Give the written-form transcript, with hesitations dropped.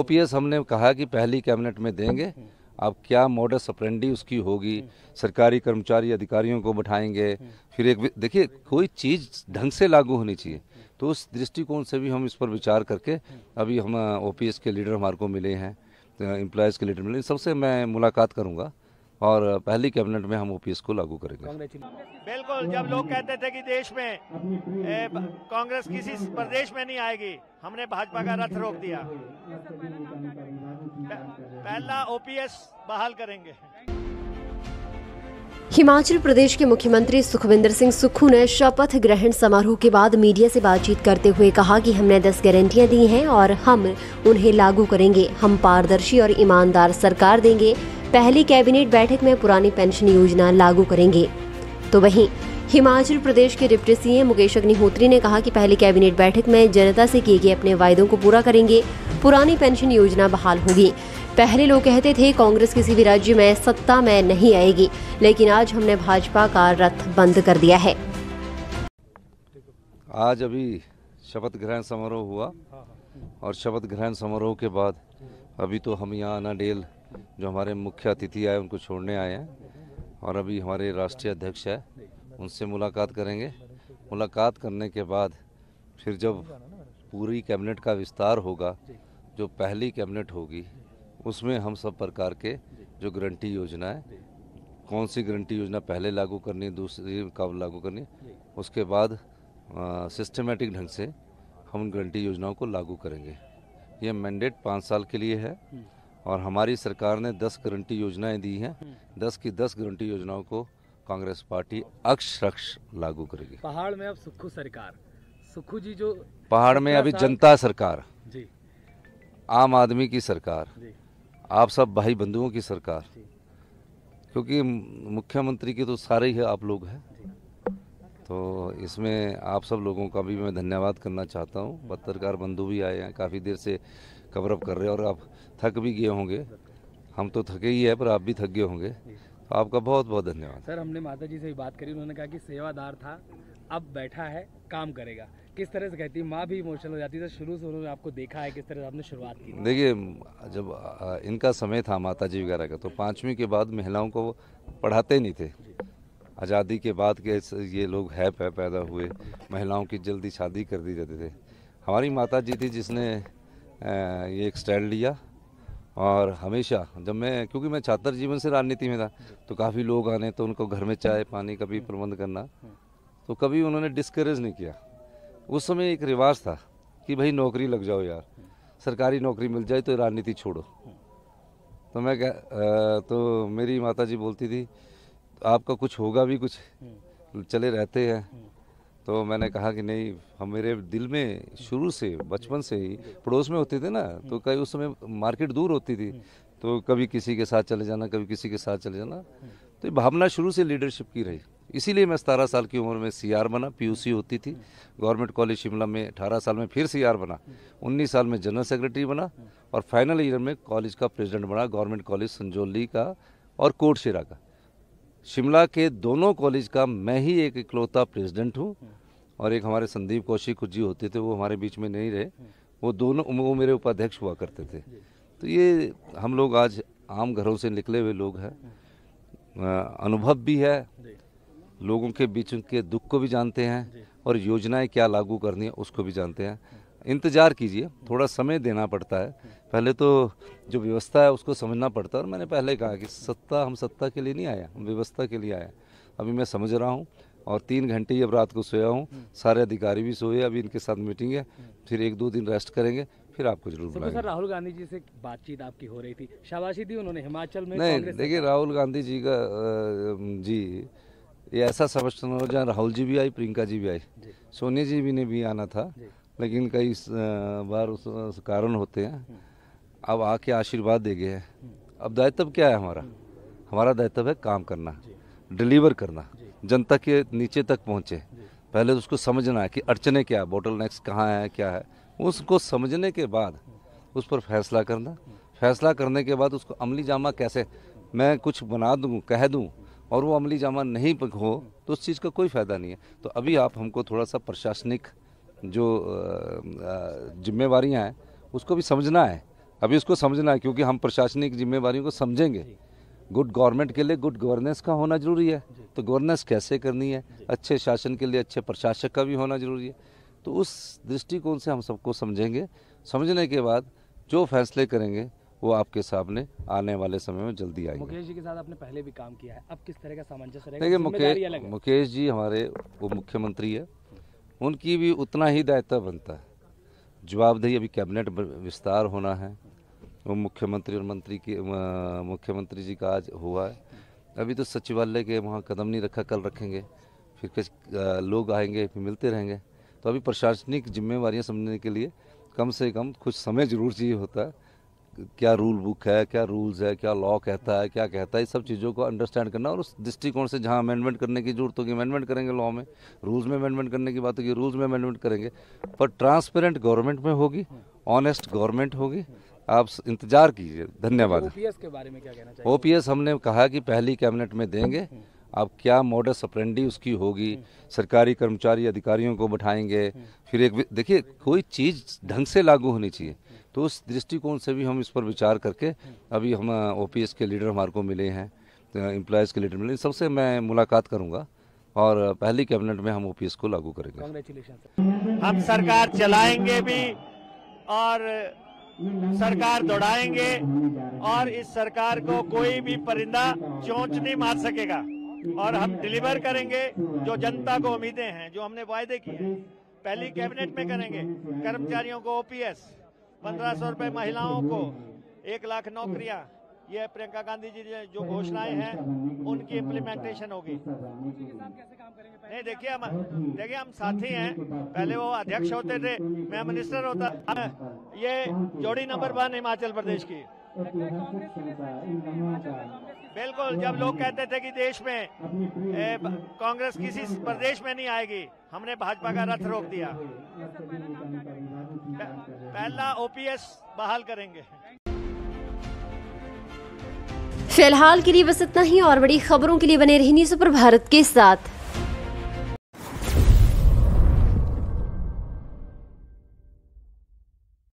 OPS हमने कहा कि पहली कैबिनेट में देंगे। अब क्या मॉडस ऑपरेंडी उसकी होगी, सरकारी कर्मचारी अधिकारियों को बैठाएंगे, फिर एक देखिए कोई चीज़ ढंग से लागू होनी चाहिए। तो उस दृष्टिकोण से भी हम इस पर विचार करके अभी हम ओपीएस के लीडर हमारे को मिले हैं, एम्प्लॉयज़ के लीडर मिले, सबसे मैं मुलाकात करूंगा और पहली कैबिनेट में हम ओपीएस को लागू करेंगे। बिल्कुल, जब लोग कहते थे कि देश में कांग्रेस किसी प्रदेश में नहीं आएगी, हमने भाजपा का रथ रोक दिया। पहला ओपीएस बहाल करेंगे। हिमाचल प्रदेश के मुख्यमंत्री सुखविंदर सिंह सुक्खू ने शपथ ग्रहण समारोह के बाद मीडिया से बातचीत करते हुए कहा कि हमने 10 गारंटियां दी हैं और हम उन्हें लागू करेंगे। हम पारदर्शी और ईमानदार सरकार देंगे। पहली कैबिनेट बैठक में पुरानी पेंशन योजना लागू करेंगे। तो वहीं हिमाचल प्रदेश के डिप्टी सीएम मुकेश अग्निहोत्री ने कहा कि पहली कैबिनेट बैठक में जनता से किए गए अपने वायदों को पूरा करेंगे। पुरानी पेंशन योजना बहाल होगी। पहले लोग कहते थे कांग्रेस किसी भी राज्य में सत्ता में नहीं आएगी, लेकिन आज हमने भाजपा का रथ बंद कर दिया है। आज अभी शपथ ग्रहण समारोह हुआ और शपथ ग्रहण समारोह के बाद अभी तो हम यहाँ अनाडेल जो हमारे मुख्य अतिथि आए उनको छोड़ने आए हैं और अभी हमारे राष्ट्रीय अध्यक्ष है उनसे मुलाकात करेंगे। मुलाकात करने के बाद फिर जब पूरी कैबिनेट का विस्तार होगा, जो पहली कैबिनेट होगी उसमें हम सब प्रकार के जो गारंटी योजना है, कौन सी गारंटी योजना पहले लागू करनी है, दूसरी कब लागू करनी है, उसके बाद सिस्टमेटिक ढंग से हम गारंटी योजनाओं को लागू करेंगे। ये मैंडेट 5 साल के लिए है और हमारी सरकार ने 10 गारंटी योजनाएं दी हैं। 10 की 10 गारंटी योजनाओं को कांग्रेस पार्टी अक्षरश लागू करेगी। पहाड़ में अब सुक्खू सरकार, सुक्खू जी जो पहाड़ में अभी जनता सरकार जी, आम आदमी की सरकार जी, आप सब भाई बंधुओं की सरकार, क्योंकि मुख्यमंत्री के तो सारे ही आप लोग हैं, तो इसमें आप सब लोगों का भी मैं धन्यवाद करना चाहता हूँ। पत्रकार बंधु भी आए हैं, काफ़ी देर से कवरअप कर रहे हैं और आप थक भी गए होंगे। हम तो थके ही है पर आप भी थक गए होंगे, तो आपका बहुत बहुत धन्यवाद। सर हमने माता जी से भी बात करी, उन्होंने कहा कि सेवादार था, अब बैठा है, काम करेगा। किस तरह से कहती है, माँ भी इमोशनल हो जाती है। शुरू से उन्होंने आपको देखा है, किस तरह से आपने शुरुआत की? देखिए, जब इनका समय था माता जी वगैरह का, तो 5वीं के बाद महिलाओं को पढ़ाते नहीं थे। आज़ादी के बाद के ये लोग है पैदा हुए, महिलाओं की जल्दी शादी कर दी जाती थे। हमारी माता जी थी जिसने ये एक स्टैंड लिया और हमेशा जब मैं, क्योंकि मैं छात्र जीवन से राजनीति में था, तो काफ़ी लोग आने तो उनको घर में चाय पानी का भी प्रबंध करना, तो कभी उन्होंने डिस्करेज नहीं किया। उस समय एक रिवाज था कि भाई नौकरी लग जाओ यार, सरकारी नौकरी मिल जाए तो राजनीति छोड़ो। तो मैं तो मेरी माता जी बोलती थी आपका कुछ होगा भी, कुछ चले रहते हैं। तो मैंने कहा कि नहीं, हम मेरे दिल में शुरू से बचपन से ही पड़ोस में होते थे ना, तो कई उस समय मार्केट दूर होती थी, तो कभी किसी के साथ चले जाना, कभी किसी के साथ चले जाना, तो ये भावना शुरू से लीडरशिप की रही। इसीलिए मैं 17 साल की उम्र में सीआर बना, पीयूसी होती थी गवर्नमेंट कॉलेज शिमला में, 18 साल में फिर सीआर बना, 19 साल में जनरल सेक्रेटरी बना और फाइनल ईयर में कॉलेज का प्रेसिडेंट बना, गवर्नमेंट कॉलेज संजौली का और कोटशिरा का। शिमला के दोनों कॉलेज का मैं ही एक इकलौता प्रेसिडेंट हूँ और एक हमारे संदीप कौशिक जी होते थे, वो हमारे बीच में नहीं रहे, वो मेरे उपाध्यक्ष हुआ करते थे। तो ये हम लोग आज आम घरों से निकले हुए लोग हैं, अनुभव भी है, लोगों के बीच के दुख को भी जानते हैं और योजनाएं क्या लागू करनी है उसको भी जानते हैं। इंतज़ार कीजिए, थोड़ा समय देना पड़ता है, पहले तो जो व्यवस्था है उसको समझना पड़ता है। और मैंने पहले कहा कि हम सत्ता के लिए नहीं आया, हम व्यवस्था के लिए आए। अभी मैं समझ रहा हूँ और 3 घंटे ही अब रात को सोया हूँ, सारे अधिकारी भी सोए, अभी इनके साथ मीटिंग है, फिर 1-2 दिन रेस्ट करेंगे, फिर आपको जरूर बुलाएंगे। सर राहुल गांधी जी से बातचीत आपकी हो रही थी, शाबाशी दी उन्होंने हिमाचल में? नहीं, देखिए राहुल गांधी जी का जी ये ऐसा समझना हो, जहाँ राहुल जी भी आई, प्रियंका जी भी आई, सोनिया जी भी ने भी आना था, लेकिन कई बार उस कारण होते हैं। अब आके आशीर्वाद दे गए हैं। अब दायित्व क्या है हमारा दायित्व है काम करना, डिलीवर करना, जनता के नीचे तक पहुँचे। पहले तो उसको समझना है कि अड़चने क्या है, बोटल नेक्स कहाँ है, क्या है, उसको समझने के बाद उस पर फैसला करना, फैसला करने के बाद उसको अमली जामा कैसे, मैं कुछ बना दूँ, कह दूँ और वो अमली जामा नहीं हो तो उस चीज़ का कोई फ़ायदा नहीं है। तो अभी आप हमको थोड़ा सा प्रशासनिक जो जिम्मेवारियां हैं उसको भी समझना है। अभी उसको समझना है, क्योंकि हम प्रशासनिक जिम्मेवारियों को समझेंगे। गुड गवर्नमेंट के लिए गुड गवर्नेंस का होना जरूरी है, तो गवर्नेंस कैसे करनी है, अच्छे शासन के लिए अच्छे प्रशासक का भी होना जरूरी है। तो उस दृष्टिकोण से हम सबको समझेंगे। समझने के बाद जो फैसले करेंगे वो आपके सामने आने वाले समय में जल्दी आएंगे। मुकेश जी के साथ आपने पहले भी काम किया है, अब किस तरह का सामंजस्य रहेगा? देखिए, जिम्मेदारी अलग है। मुकेश जी हमारे वो मुख्यमंत्री है, उनकी भी उतना ही दायित्व बनता है, जवाबदेही। अभी कैबिनेट विस्तार होना है, वो मुख्यमंत्री और मंत्री की मुख्यमंत्री जी का आज हुआ है। अभी तो सचिवालय के वहाँ कदम नहीं रखा, कल रखेंगे, फिर कुछ लोग आएंगे, फिर मिलते रहेंगे। तो अभी प्रशासनिक जिम्मेवारियाँ समझने के लिए कम से कम कुछ समय जरूर चाहिए होता है। क्या रूल बुक है, क्या रूल्स है, क्या लॉ कहता है, क्या कहता है, इस सब चीज़ों को अंडरस्टैंड करना, और उस दृष्टिकोण से जहाँ अमेंडमेंट करने की जरूरत होगी अमेंडमेंट करेंगे लॉ में, रूल्स में अमेंडमेंट करने की बात होगी रूल्स में अमेंडमेंट करेंगे। पर ट्रांसपेरेंट गवर्नमेंट में होगी, ऑनेस्ट गवर्नमेंट होगी, आप इंतजार कीजिए। धन्यवाद। ओपीएस के बारे में क्या कहना चाहिए? ओपीएस हमने कहा कि पहली कैबिनेट में देंगे। अब क्या मॉडस ऑपरेंडी उसकी होगी, सरकारी कर्मचारी अधिकारियों को बैठाएंगे, फिर एक देखिए कोई चीज़ ढंग से लागू होनी चाहिए, तो उस दृष्टिकोण से भी हम इस पर विचार करके अभी हम ओपीएस के लीडर हमारे को मिले हैं, एम्प्लॉयज़ के लीडर मिले, सबसे मैं मुलाकात करूंगा और पहली कैबिनेट में हम ओपीएस को लागू करेंगे। कांग्रेचुलेशन। हम सरकार चलाएंगे भी और सरकार दौड़ाएंगे, और इस सरकार को कोई भी परिंदा चोंच नहीं मार सकेगा, और हम डिलीवर करेंगे जो जनता को उम्मीदें हैं, जो हमने वायदे किए हैं। पहली कैबिनेट में करेंगे, कर्मचारियों को ओपीएस, 1500 रुपए महिलाओं को, 1 लाख नौकरियां, ये प्रियंका गांधी जी जो घोषणाएं हैं उनकी इम्प्लीमेंटेशन होगी। नहीं, देखिए हम साथी हैं, पहले वो अध्यक्ष होते थे, मैं मिनिस्टर होता। ये जोड़ी नंबर 1 हिमाचल प्रदेश की। बिल्कुल, जब लोग कहते थे कि देश में कांग्रेस किसी प्रदेश में नहीं आएगी, हमने भाजपा का रथ रोक दिया। पहला ओपीएस बहाल करेंगे। फिलहाल के लिए बस इतना ही, और बड़ी खबरों के लिए बने रहिए न्यूज़ सुपर भारत के साथ।